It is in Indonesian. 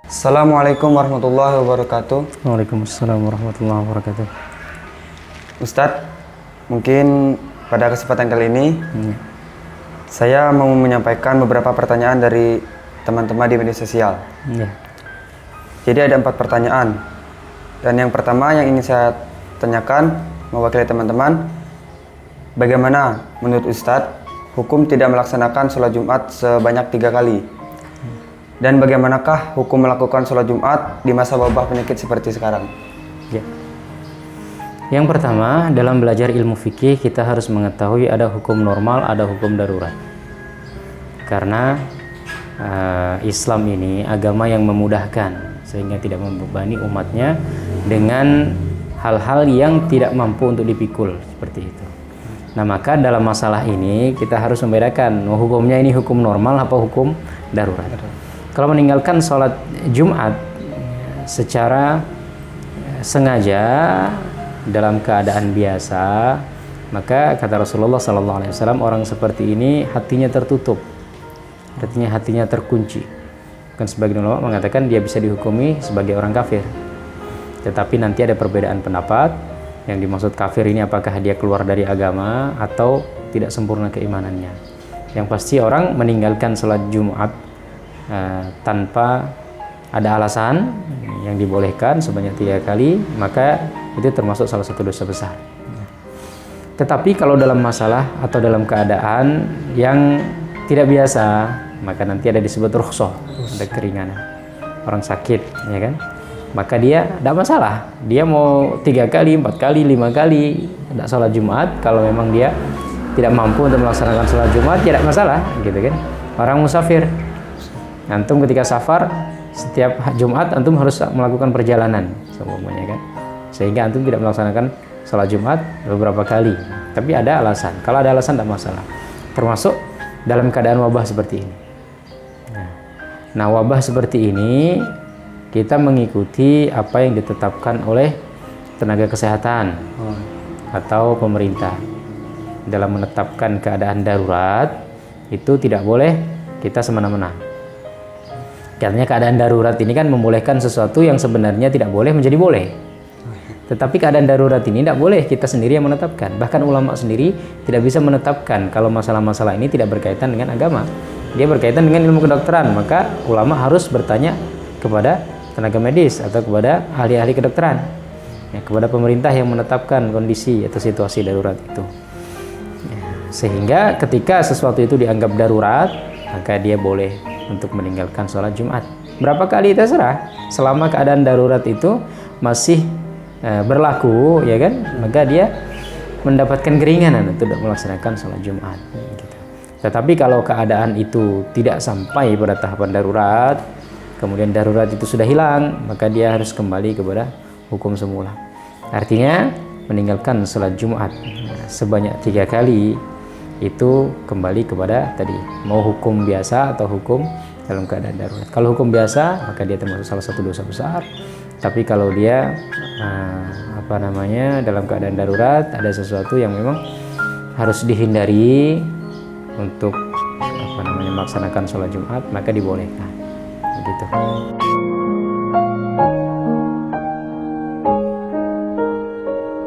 Assalamualaikum warahmatullahi wabarakatuh. Waalaikumsalam warahmatullahi wabarakatuh. Ustadz, mungkin pada kesempatan kali ini saya mau menyampaikan beberapa pertanyaan dari teman-teman di media sosial. Jadi ada 4 pertanyaan. Dan yang pertama yang ingin saya tanyakan mewakili teman-teman, bagaimana menurut Ustadz hukum tidak melaksanakan sholat Jumat sebanyak 3 kali? Dan bagaimanakah hukum melakukan sholat Jumat di masa wabah penyakit seperti sekarang? Ya. Yang pertama, dalam belajar ilmu fikih kita harus mengetahui ada hukum normal, ada hukum darurat. Karena Islam ini agama yang memudahkan, sehingga tidak membebani umatnya dengan hal-hal yang tidak mampu untuk dipikul seperti itu. Nah, maka dalam masalah ini kita harus membedakan hukumnya ini hukum normal apa hukum darurat. Kalau meninggalkan sholat Jumat secara sengaja dalam keadaan biasa, maka kata Rasulullah SAW, orang seperti ini hatinya tertutup, artinya hatinya terkunci. Kan sebagian ulama mengatakan dia bisa dihukumi sebagai orang kafir. Tetapi nanti ada perbedaan pendapat, yang dimaksud kafir ini apakah dia keluar dari agama atau tidak sempurna keimanannya. Yang pasti orang meninggalkan sholat Jumat tanpa ada alasan yang dibolehkan sebanyak 3 kali, maka itu termasuk salah satu dosa besar. Tetapi kalau dalam masalah atau dalam keadaan yang tidak biasa, maka nanti ada disebut rukhsah, ada keringanan. Orang sakit, ya kan? Maka dia tidak masalah. Dia mau 3 kali, 4 kali, 5 kali tidak sholat Jumat. Kalau memang dia tidak mampu untuk melaksanakan sholat Jumat, tidak masalah, gitu kan? Orang musafir, antum ketika safar, setiap Jumat antum harus melakukan perjalanan, semuanya kan, sehingga antum tidak melaksanakan sholat Jumat beberapa kali. Tapi ada alasan. Kalau ada alasan tidak masalah. Termasuk dalam keadaan wabah seperti ini. Nah, wabah seperti ini kita mengikuti apa yang ditetapkan oleh tenaga kesehatan atau pemerintah. Dalam menetapkan keadaan darurat itu tidak boleh kita semena-mena. Karena keadaan darurat ini kan membolehkan sesuatu yang sebenarnya tidak boleh menjadi boleh. Tetapi keadaan darurat ini tidak boleh kita sendiri yang menetapkan. Bahkan ulama sendiri tidak bisa menetapkan kalau masalah-masalah ini tidak berkaitan dengan agama. Dia berkaitan dengan ilmu kedokteran, maka ulama harus bertanya kepada tenaga medis atau kepada ahli-ahli kedokteran, ya, kepada pemerintah yang menetapkan kondisi atau situasi darurat itu. Ya, sehingga ketika sesuatu itu dianggap darurat, maka dia boleh untuk meninggalkan sholat Jumat. Berapa kali terserah, selama keadaan darurat itu masih berlaku, ya kan, maka dia mendapatkan keringanan untuk melaksanakan sholat Jumat. Gitu. Tetapi kalau keadaan itu tidak sampai pada tahapan darurat, kemudian darurat itu sudah hilang, maka dia harus kembali kepada hukum semula. Artinya meninggalkan sholat Jumat sebanyak 3 kali itu kembali kepada tadi, mau hukum biasa atau hukum dalam keadaan darurat. Kalau hukum biasa, maka dia termasuk salah satu dosa besar. Tapi kalau dia dalam keadaan darurat, ada sesuatu yang memang harus dihindari untuk melaksanakan sholat Jumat, maka dibolehkan. Begitu.